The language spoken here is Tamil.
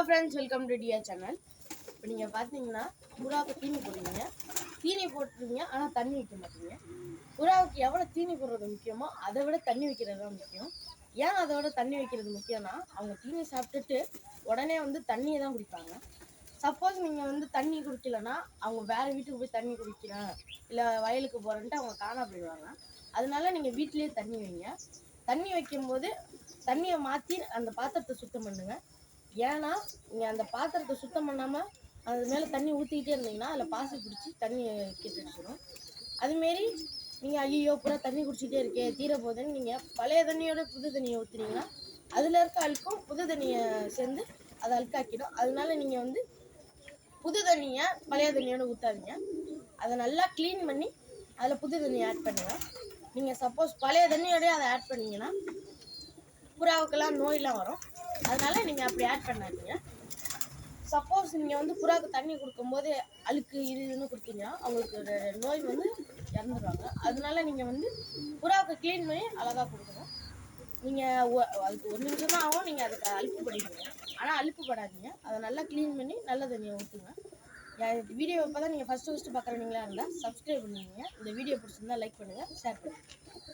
Friends, welcome to dear channel. இப்போ நீங்கள் பார்த்தீங்கன்னா புறாவுக்கு தீனி போடுவீங்க, தீனி போட்டுருவீங்க, ஆனால் தண்ணி வைக்க மாட்டீங்க. புறாவுக்கு எவ்வளோ தீனி போடுறது முக்கியமோ அதை விட தண்ணி வைக்கிறது தான் முக்கியம். ஏன் அதை விட தண்ணி வைக்கிறது முக்கியம்னா, அவங்க தீனி சாப்பிட்டுட்டு உடனே வந்து தண்ணியை தான் குடிப்பாங்க. சப்போஸ் நீங்கள் வந்து தண்ணி குடிக்கலைன்னா அவங்க வேறு வீட்டுக்கு போய் தண்ணி குடிக்கிறேன் இல்லை வயலுக்கு போகிறேன்ட்டு அவங்க காணா போயிடுவாங்க. அதனால நீங்கள் வீட்டிலேயே தண்ணி வைங்க. தண்ணி வைக்கும்போது தண்ணியை மாற்றி அந்த பாத்திரத்தை சுத்தம் பண்ணுங்கள். ஏன்னா நீங்கள் அந்த பாத்திரத்தை சுத்தம் பண்ணாமல் அது மேலே தண்ணி ஊற்றிக்கிட்டே இருந்தீங்கன்னா அதில் பாசி பிடிச்சி தண்ணி கெட்டுச்சிடும். அதுமாரி நீங்கள் ஐயோ பூரா தண்ணி குடிச்சிட்டே இருக்கே தீர போதுன்னு நீங்கள் பழைய தண்ணியோட புது தண்ணியை ஊற்றுனீங்கன்னா அதில் இருக்க அழுக்கும் புது தண்ணியை சேர்ந்து அதை அழுக்காக்கிடும். அதனால நீங்கள் வந்து புது தண்ணியை பழைய தண்ணியோட ஊற்றாதீங்க. அதை நல்லா க்ளீன் பண்ணி அதில் புது தண்ணியை ஆட் பண்ணுங்கள். நீங்கள் சப்போஸ் பழைய தண்ணியோடய அதை ஆட் பண்ணிங்கன்னா புறாவுக்கெல்லாம் நோயெலாம் வரும். அதனால நீங்கள் அப்படி ஆட் பண்ணாதீங்க. சப்போஸ் நீங்கள் வந்து புறாவுக்கு தண்ணி கொடுக்கும்போது அழுக்கு இதுன்னு கொடுத்தீங்கன்னா அவங்களுக்கு ஒரு நோய் வந்து இறந்துடுவாங்க. அதனால நீங்கள் வந்து புறாவுக்கு க்ளீன் பண்ணி அழகாக கொடுக்கணும். நீங்கள் அதுக்கு 1 நிமிஷம் தான் ஆகும். நீங்கள் அதுக்கு அழுப்பு படிக்கணும், ஆனால் அழுப்பு படாதீங்க. அதை நல்லா க்ளீன் பண்ணி நல்ல தண்ணியை ஊற்றுங்க. வீடியோ இப்போ தான் நீங்கள் ஃபஸ்ட்டு பார்க்குறீங்களா இருந்தால் சப்ஸ்கிரைப் பண்ணுவீங்க. இந்த வீடியோ பிடிச்சிருந்தா லைக் பண்ணுங்கள், ஷேர் பண்ணுங்கள்.